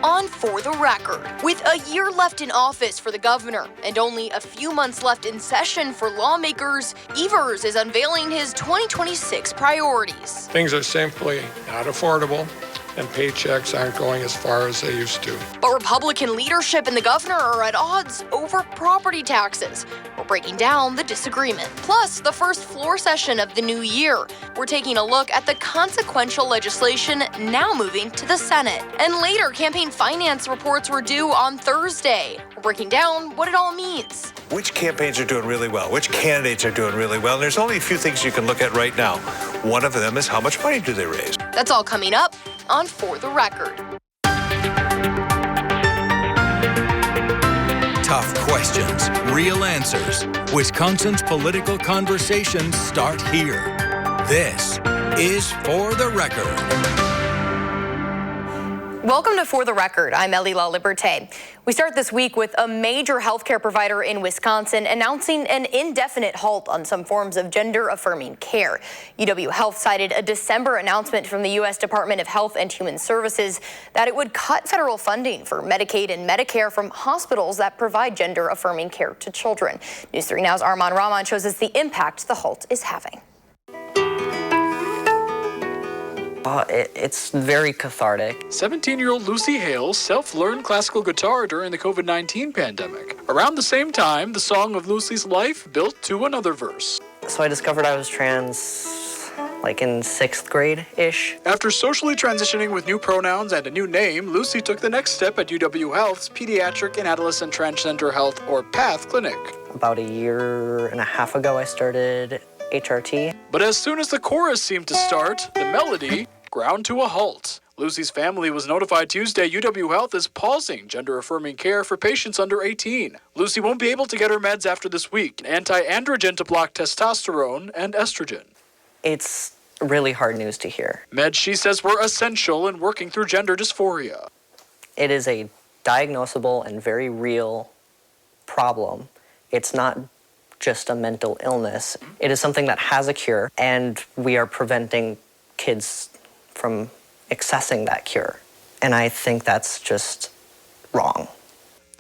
on For the Record. With a year left in office for the governor and only a few months left in session for lawmakers, Evers is unveiling his 2026 priorities. Things are simply not affordable, and paychecks aren't going as far as they used to. But Republican leadership and the governor are at odds over property taxes. We're breaking down the disagreement. Plus, the first floor session of the new year. We're taking a look at the consequential legislation now moving to the Senate. And later, campaign finance reports were due on Thursday. We're breaking down what it all means. Which campaigns are doing really well? Which candidates are doing really well? And there's only a few things you can look at right now. One of them is how much money do they raise? That's all coming up on For the Record. Tough questions, real answers. Wisconsin's political conversations start here. This is For the Record. Welcome to For the Record. I'm Ellie LaLiberte. We start this week with a major healthcare provider in Wisconsin announcing an indefinite halt on some forms of gender-affirming care. UW Health cited a December announcement from the U.S. Department of Health and Human Services that it would cut federal funding for Medicaid and Medicare from hospitals that provide gender-affirming care to children. News 3 Now's Arman Rahman shows us the impact the halt is having. It's very cathartic. 17-year-old Lucy Hale self-learned classical guitar during the COVID-19 pandemic. Around the same time, the song of Lucy's life built to another verse. So I discovered I was trans, like in 6th grade-ish. After socially transitioning with new pronouns and a new name, Lucy took the next step at UW Health's Pediatric and Adolescent Transgender Health, or PATH, clinic. About a year and a half ago, I started HRT. But as soon as the chorus seemed to start, the melody ground to a halt. Lucy's family was notified Tuesday UW Health is pausing gender-affirming care for patients under 18. Lucy won't be able to get her meds after this week, an anti-androgen to block testosterone and estrogen. It's really hard news to hear. Meds, she says, were essential in working through gender dysphoria. It is a diagnosable and very real problem. It's not just a mental illness. It is something that has a cure, and we are preventing kids from accessing that cure. And I think that's just wrong.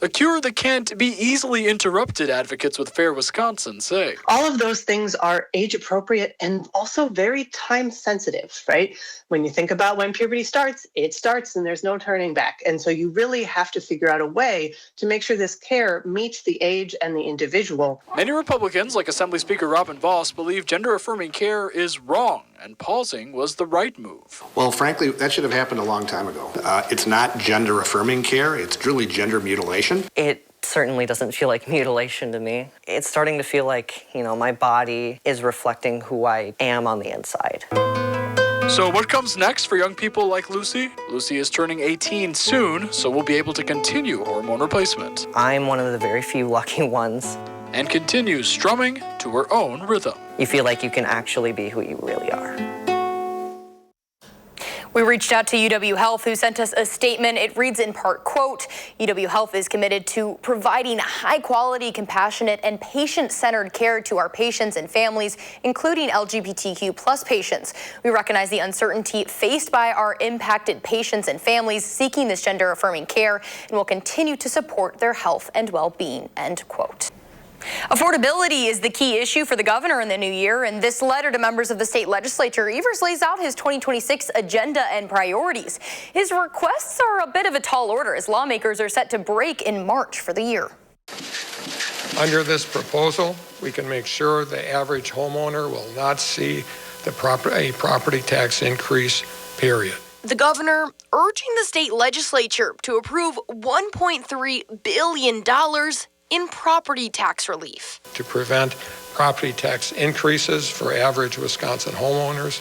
A cure that can't be easily interrupted, advocates with Fair Wisconsin say. All of those things are age appropriate and also very time sensitive, right? When you think about when puberty starts, it starts and there's no turning back. And so you really have to figure out a way to make sure this care meets the age and the individual. Many Republicans, like Assembly Speaker Robin Vos, believe gender-affirming care is wrong, and pausing was the right move. Well, frankly, that should have happened a long time ago. It's not gender-affirming care, it's truly gender mutilation. It certainly doesn't feel like mutilation to me. It's starting to feel like, my body is reflecting who I am on the inside. So what comes next for young people like Lucy? Lucy is turning 18 soon, so we'll be able to continue hormone replacement. I'm one of the very few lucky ones. And continue strumming to her own rhythm. You feel like you can actually be who you really are. We reached out to UW Health, who sent us a statement. It reads in part, quote, UW Health is committed to providing high-quality, compassionate, and patient-centered care to our patients and families, including LGBTQ plus patients. We recognize the uncertainty faced by our impacted patients and families seeking this gender-affirming care, and will continue to support their health and well-being, end quote. Affordability is the key issue for the governor in the new year. In this letter to members of the state legislature, Evers lays out his 2026 agenda and priorities. His requests are a bit of a tall order as lawmakers are set to break in March for the year. Under this proposal, we can make sure the average homeowner will not see a property tax increase, period. The governor urging the state legislature to approve $1.3 billion in property tax relief. To prevent property tax increases for average Wisconsin homeowners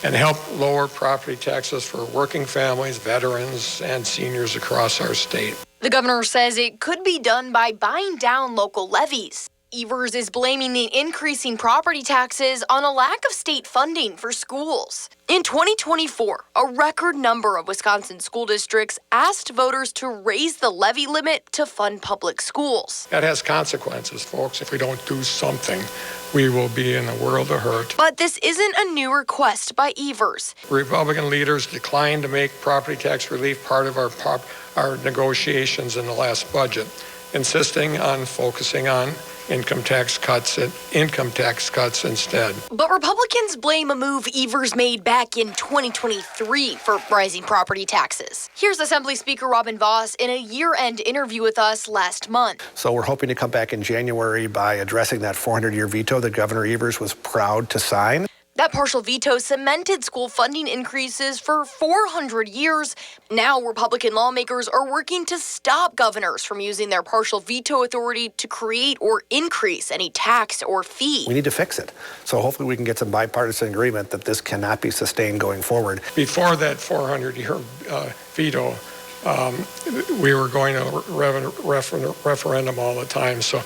and help lower property taxes for working families, veterans, and seniors across our state. The governor says it could be done by buying down local levies. Evers is blaming the increasing property taxes on a lack of state funding for schools. In 2024, a record number of Wisconsin school districts asked voters to raise the levy limit to fund public schools. That has consequences, folks. If we don't do something, we will be in a world of hurt. But this isn't a new request by Evers. Republican leaders declined to make property tax relief part of our negotiations in the last budget, insisting on focusing on income tax cuts instead. But Republicans blame a move Evers made back in 2023 for rising property taxes. Here's Assembly Speaker Robin Vos in a year-end interview with us last month. So we're hoping to come back in January by addressing that 400-year veto that Governor Evers was proud to sign. That partial veto cemented school funding increases for 400 years. Now, Republican lawmakers are working to stop governors from using their partial veto authority to create or increase any tax or fee. We need to fix it. So hopefully we can get some bipartisan agreement that this cannot be sustained going forward. Before that 400-year veto, we were going to referendum all the time, so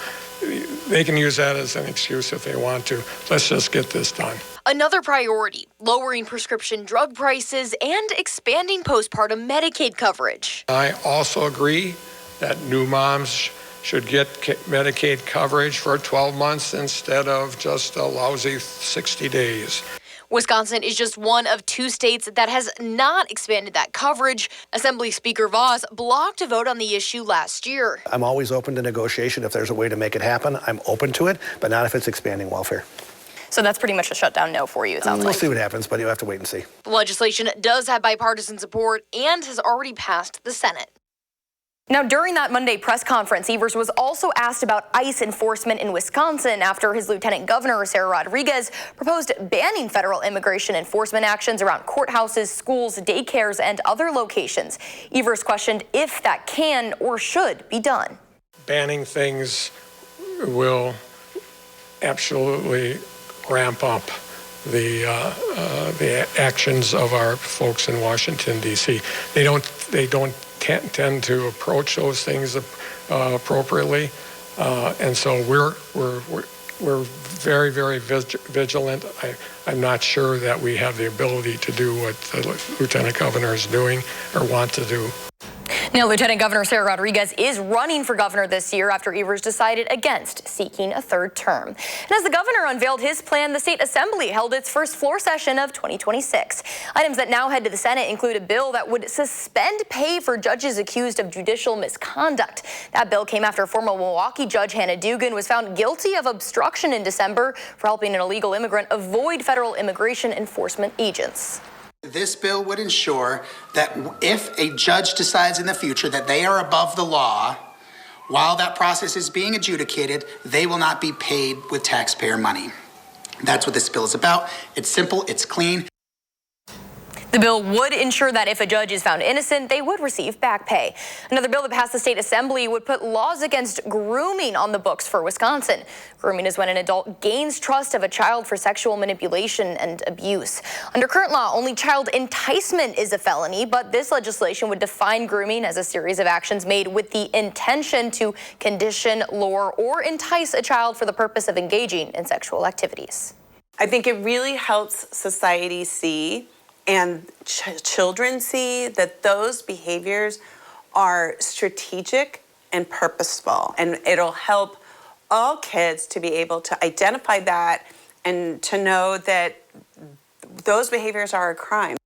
they can use that as an excuse if they want to. Let's just get this done. Another priority, lowering prescription drug prices and expanding postpartum Medicaid coverage. I also agree that new moms should get Medicaid coverage for 12 months instead of just a lousy 60 days. Wisconsin is just one of 2 states that has not expanded that coverage. Assembly Speaker Vos blocked a vote on the issue last year. I'm always open to negotiation. If there's a way to make it happen, I'm open to it, but not if it's expanding welfare. So that's pretty much a shutdown no for you, it sounds like. We'll see what happens, but you'll have to wait and see. The legislation does have bipartisan support and has already passed the Senate. Now, during that Monday press conference, Evers was also asked about ICE enforcement in Wisconsin after his Lieutenant Governor, Sarah Rodriguez, proposed banning federal immigration enforcement actions around courthouses, schools, daycares, and other locations. Evers questioned if that can or should be done. Banning things will absolutely ramp up the actions of our folks in Washington, D.C. They don't tend to approach those things appropriately, and so we're very, very vigilant. I'm not sure that we have the ability to do what the Lieutenant Governor is doing or want to do. Now, Lieutenant Governor Sarah Rodriguez is running for governor this year after Evers decided against seeking a third term. And as the governor unveiled his plan, the state assembly held its first floor session of 2026. Items that now head to the Senate include a bill that would suspend pay for judges accused of judicial misconduct. That bill came after former Milwaukee judge Hannah Dugan was found guilty of obstruction in December for helping an illegal immigrant avoid federal immigration enforcement agents. This bill would ensure that if a judge decides in the future that they are above the law, while that process is being adjudicated, they will not be paid with taxpayer money. That's what this bill is about. It's simple, it's clean. The bill would ensure that if a judge is found innocent, they would receive back pay. Another bill that passed the state assembly would put laws against grooming on the books for Wisconsin. Grooming is when an adult gains trust of a child for sexual manipulation and abuse. Under current law, only child enticement is a felony, but this legislation would define grooming as a series of actions made with the intention to condition, lure, or entice a child for the purpose of engaging in sexual activities. I think it really helps society see and children see that those behaviors are strategic and purposeful. And it'll help all kids to be able to identify that and to know that those behaviors are a crime.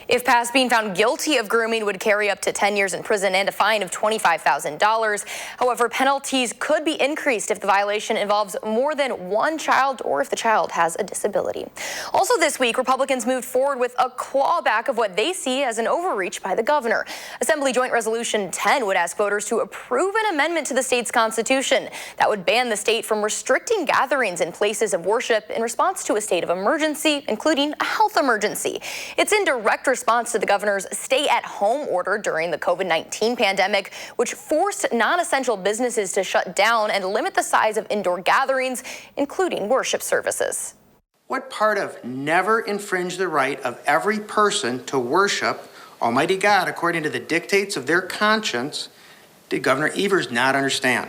If passed, being found guilty of grooming would carry up to 10 years in prison and a fine of $25,000. However, penalties could be increased if the violation involves more than one child or if the child has a disability. Also this week, Republicans moved forward with a clawback of what they see as an overreach by the governor. Assembly Joint Resolution 10 would ask voters to approve an amendment to the state's constitution that would ban the state from restricting gatherings in places of worship in response to a state of emergency, including a health emergency. It's in direct response to the governor's stay-at-home order during the COVID-19 pandemic, which forced non-essential businesses to shut down and limit the size of indoor gatherings, including worship services. What part of never infringe the right of every person to worship Almighty God according to the dictates of their conscience did Governor Evers not understand?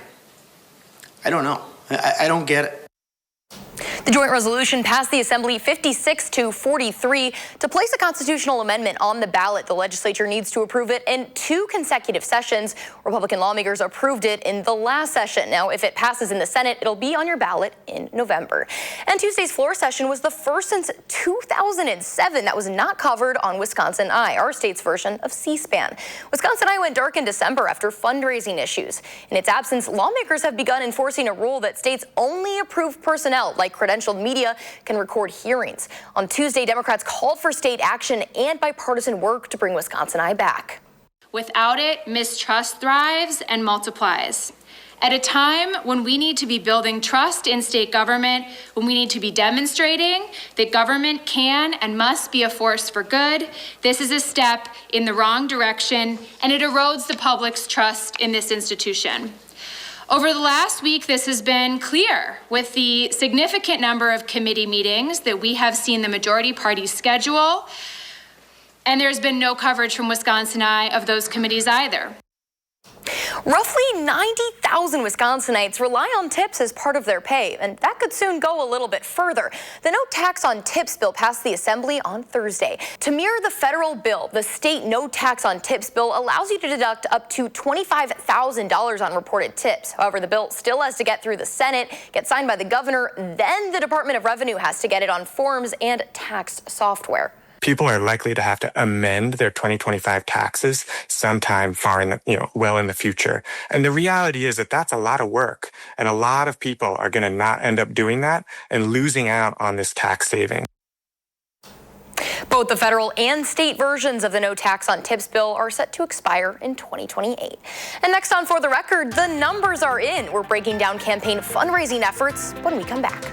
I don't know. I don't get it. The joint resolution passed the Assembly 56-43 to place a constitutional amendment on the ballot. The legislature needs to approve it in 2 consecutive sessions. Republican lawmakers approved it in the last session. Now, if it passes in the Senate, it'll be on your ballot in November. And Tuesday's floor session was the first since 2007 that was not covered on Wisconsin Eye, our state's version of C-SPAN. Wisconsin Eye went dark in December after fundraising issues. In its absence, lawmakers have begun enforcing a rule that states only approved personnel, like credentialed media, can record hearings. On Tuesday, Democrats called for state action and bipartisan work to bring Wisconsin Eye back. Without it, mistrust thrives and multiplies. At a time when we need to be building trust in state government, when we need to be demonstrating that government can and must be a force for good, this is a step in the wrong direction, and it erodes the public's trust in this institution. Over the last week, this has been clear with the significant number of committee meetings that we have seen the majority party schedule, and there's been no coverage from Wisconsin Eye of those committees either. Roughly 90,000 Wisconsinites rely on tips as part of their pay, and that could soon go a little bit further. The no tax on tips bill passed the Assembly on Thursday. To mirror the federal bill, the state no tax on tips bill allows you to deduct up to $25,000 on reported tips. However, the bill still has to get through the Senate, get signed by the governor, then the Department of Revenue has to get it on forms and tax software. People are likely to have to amend their 2025 taxes sometime far in the, well in the future. And the reality is that that's a lot of work. And a lot of people are going to not end up doing that and losing out on this tax saving. Both the federal and state versions of the no tax on tips bill are set to expire in 2028. And next on For the Record, the numbers are in. We're breaking down campaign fundraising efforts when we come back.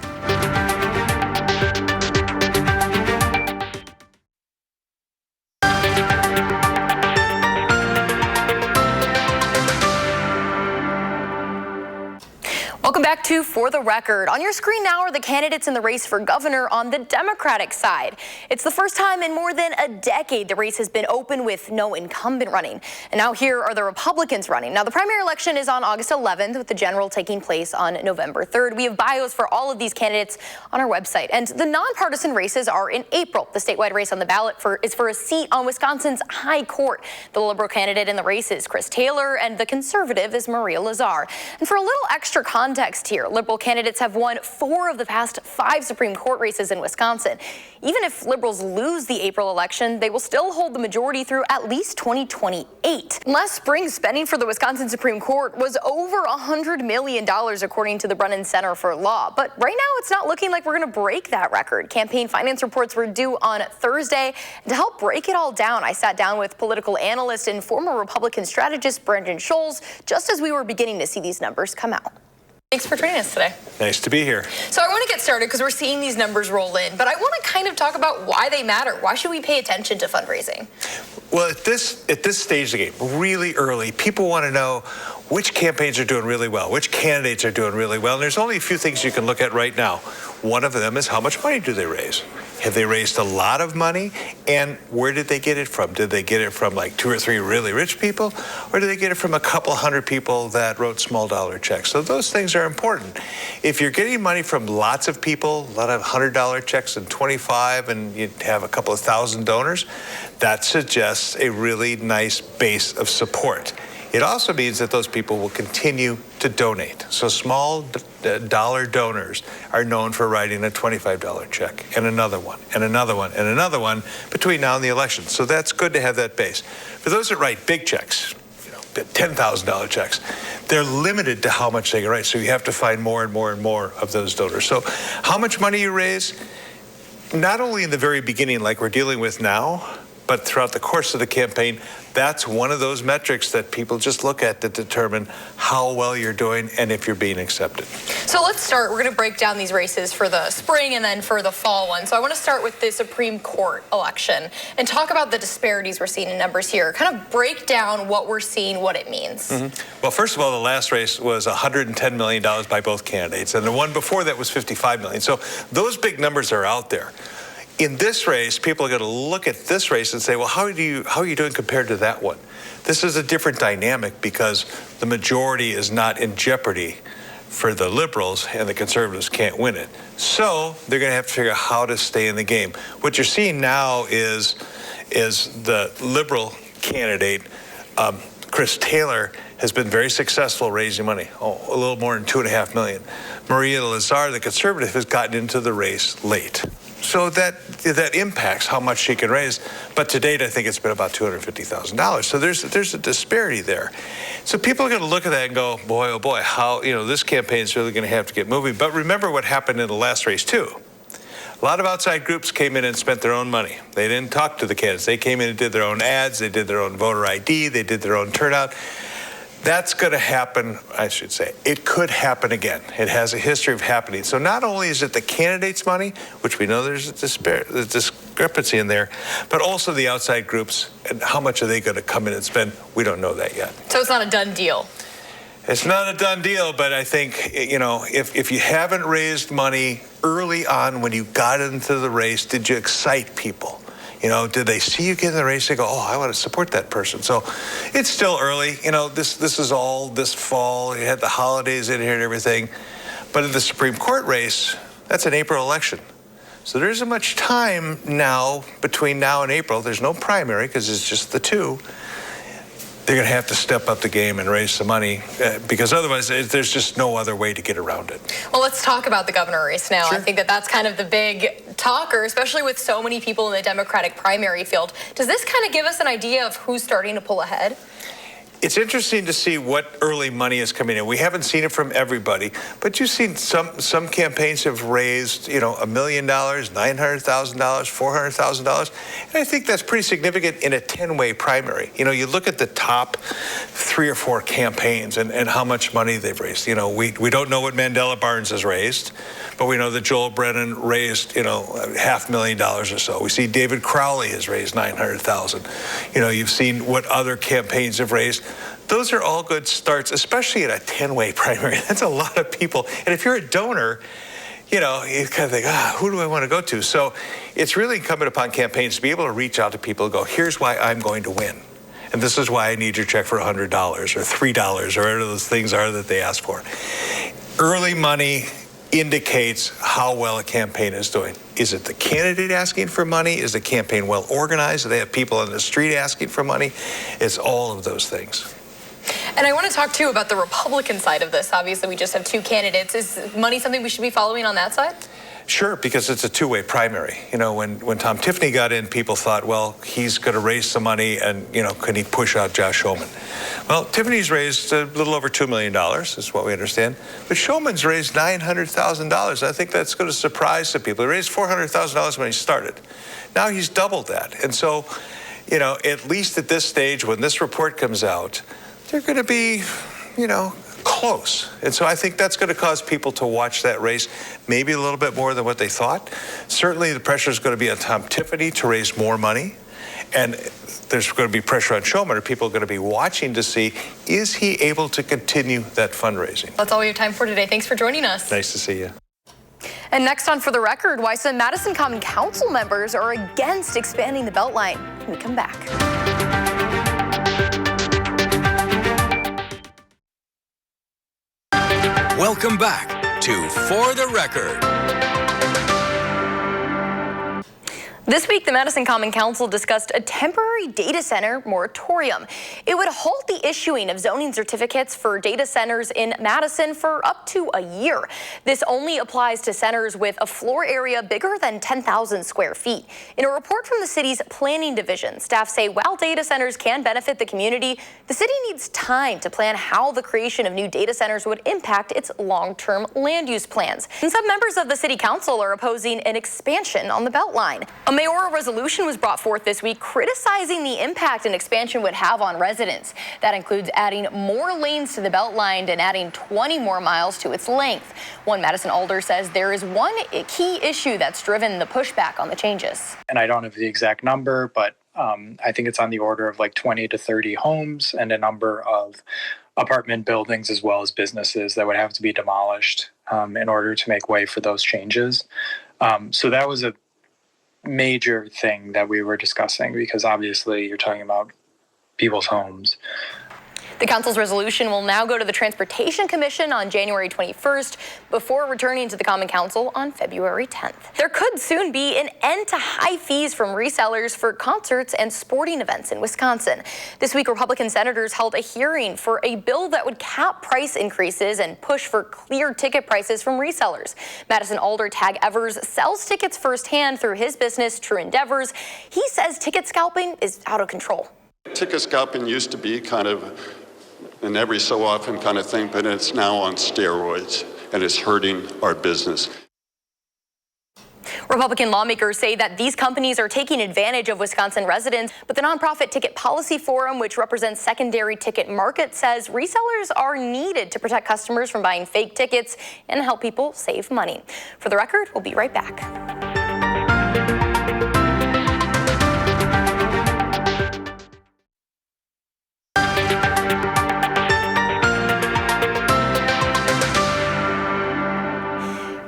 Welcome back to For the Record. On your screen now are the candidates in the race for governor on the Democratic side. It's the first time in more than a decade the race has been open with no incumbent running. And now here are the Republicans running. Now the primary election is on August 11th with the general taking place on November 3rd. We have bios for all of these candidates on our website. And the nonpartisan races are in April. The statewide race on the ballot is for a seat on Wisconsin's High Court. The Liberal candidate in the race is Chris Taylor and the conservative is Maria Lazar. And for a little extra context here, Liberal candidates have won 4 of the past 5 Supreme Court races in Wisconsin. Even if Liberals lose the April election, they will still hold the majority through at least 2028. Last spring's spending for the Wisconsin Supreme Court was over $100 million, according to the Brennan Center for Law. But right now, it's not looking like we're going to break that record. Campaign finance reports were due on Thursday. And to help break it all down, I sat down with political analyst and former Republican strategist Brandon Scholes just as we were beginning to see these numbers come out. Thanks for joining us today. Nice to be here. So I want to get started because we're seeing these numbers roll in, but I want to kind of talk about why they matter. Why should we pay attention to fundraising? Well, at this stage of the game, really early, people want to know which campaigns are doing really well, which candidates are doing really well. And there's only a few things you can look at right now. One of them is how much money do they raise? Have they raised a lot of money? And where did they get it from? Did they get it from like 2 or 3 really rich people? Or did they get it from a couple hundred people that wrote small dollar checks? So those things are important. If you're getting money from lots of people, a lot of $100 checks and 25, and you have a couple of thousand donors, that suggests a really nice base of support. It also means that those people will continue to donate. So small dollar donors are known for writing a $25 check and another one and another one and another one between now and the election. So that's good to have that base. For those that write big checks, $10,000 checks, they're limited to how much they can write. So you have to find more and more and more of those donors. So how much money you raise, not only in the very beginning like we're dealing with now, but throughout the course of the campaign, that's one of those metrics that people just look at to determine how well you're doing and if you're being accepted. So let's start. We're going to break down these races for the spring and then for the fall one. So I want to start with the Supreme Court election and talk about the disparities we're seeing in numbers here. Kind of break down what we're seeing, what it means. Mm-hmm. Well, first of all, the last race was $110 million by both candidates, and the one before that was $55 million. So those big numbers are out there. In this race, people are going to look at this race and say, well, how are you doing compared to that one? This is a different dynamic because the majority is not in jeopardy for the liberals, and the conservatives can't win it. So they're going to have to figure out how to stay in the game. What you're seeing now is the liberal candidate, Chris Taylor, has been very successful raising money, a little more than $2.5 million. Maria Lazar, the conservative, has gotten into the race late. So that impacts how much she can raise. But to date, I think it's been about $250,000. So there's a disparity there. So people are going to look at that and go, boy, oh boy, how, this campaign is really going to have to get moving. But remember what happened in the last race, too. A lot of outside groups came in and spent their own money. They didn't talk to the candidates. They came in and did their own ads. They did their own voter ID. They did their own turnout. That's going to happen, I should say. It could happen again. It has a history of happening. So not only is it the candidates' money, which we know there's a discrepancy in there, but also the outside groups, and how much are they going to come in and spend? We don't know that yet. So it's not a done deal. It's not a done deal, but I think, if you haven't raised money early on when you got into the race, did you excite people? Did they see you get in the race? They go, oh, I want to support that person. So it's still early. This is all this fall. You had the holidays in here and everything. But in the Supreme Court race, that's an April election. So there isn't much time now between now and April. There's no primary because it's just the two. They're going to have to step up the game and raise some money because otherwise there's just no other way to get around it. Well, let's talk about the governor race now. Sure. I think that's kind of the big talker, especially with so many people in the Democratic primary field. Does this kind of give us an idea of who's starting to pull ahead? It's interesting to see what early money is coming in. We haven't seen it from everybody, but you've seen some campaigns have raised, $1 million, $900,000, $400,000. And I think that's pretty significant in a 10-way primary. You look at the top 3 or 4 campaigns and how much money they've raised. We don't know what Mandela Barnes has raised, but we know that Joel Brennan raised, $500,000 or so. We see David Crowley has raised $900,000. You've seen what other campaigns have raised. Those are all good starts, especially in a 10-way primary. That's a lot of people. And if you're a donor, you kind of think, who do I want to go to? So it's really incumbent upon campaigns to be able to reach out to people and go, here's why I'm going to win. And this is why I need your check for $100 or $3 or whatever those things are that they ask for. Early money indicates how well a campaign is doing. Is it the candidate asking for money? Is the campaign well organized? Do they have people on the street asking for money? It's all of those things. And I want to talk, too, about the Republican side of this. Obviously, we just have 2 candidates. Is money something we should be following on that side? Sure, because it's a 2-way primary. When Tom Tiffany got in, people thought, well, he's going to raise some money and, can he push out Josh Schoemann? Well, Tiffany's raised a little over $2 million, is what we understand. But Schoemann's raised $900,000. I think that's going to surprise some people. He raised $400,000 when he started. Now he's doubled that. And so, at least at this stage, when this report comes out, they're going to be, close. And so I think that's going to cause people to watch that race maybe a little bit more than what they thought. Certainly the pressure is going to be on Tom Tiffany to raise more money. And there's going to be pressure on Schoemann. Are people going to be watching to see, is he able to continue that fundraising? That's all we have time for today. Thanks for joining us. Nice to see you. And next on For the Record, why some Madison Common Council members are against expanding the Beltline when we come back. Welcome back to For the Record. This week, the Madison Common Council discussed a temporary data center moratorium. It would halt the issuing of zoning certificates for data centers in Madison for up to a year. This only applies to centers with a floor area bigger than 10,000 square feet. In a report from the city's planning division, staff say while data centers can benefit the community, the city needs time to plan how the creation of new data centers would impact its long-term land use plans. And some members of the city council are opposing an expansion on the Beltline. A mayoral resolution was brought forth this week criticizing the impact an expansion would have on residents. That includes adding more lanes to the Beltline and adding 20 more miles to its length. One Madison alder says there is one key issue that's driven the pushback on the changes. And I don't have the exact number, but I think it's on the order of like 20 to 30 homes and a number of apartment buildings as well as businesses that would have to be demolished in order to make way for those changes. So that was a major thing that we were discussing because obviously you're talking about people's homes. The council's resolution will now go to the Transportation Commission on January 21st before returning to the Common Council on February 10th. There could soon be an end to high fees from resellers for concerts and sporting events in Wisconsin. This week, Republican senators held a hearing for a bill that would cap price increases and push for clear ticket prices from resellers. Madison Alder Tag Evers sells tickets firsthand through his business, True Endeavors. He says ticket scalping is out of control. Ticket scalping used to be kind of an every so often kind of thing, but it's now on steroids, and it's hurting our business. Republican lawmakers say that these companies are taking advantage of Wisconsin residents, but the nonprofit Ticket Policy Forum, which represents secondary ticket market, says resellers are needed to protect customers from buying fake tickets and help people save money. For the record, we'll be right back.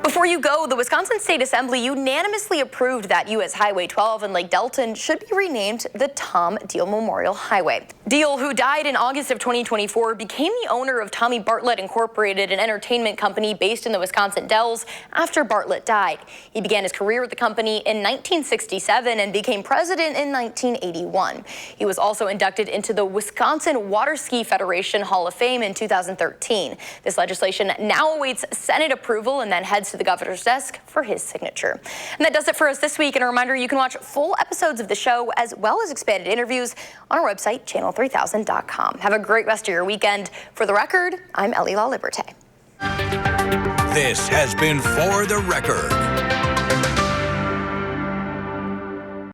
Before you go, the Wisconsin State Assembly unanimously approved that U.S. Highway 12 in Lake Delton should be renamed the Tom Deal Memorial Highway. Deal, who died in August of 2024, became the owner of Tommy Bartlett Incorporated, an entertainment company based in the Wisconsin Dells, after Bartlett died. He began his career with the company in 1967 and became president in 1981. He was also inducted into the Wisconsin Water Ski Federation Hall of Fame in 2013. This legislation now awaits Senate approval and then heads to the governor's desk for his signature. And that does it for us this week. And a reminder, you can watch full episodes of the show as well as expanded interviews on our website, channel3000.com. Have a great rest of your weekend. For the record, I'm Ellie LaLiberte. This has been For the Record.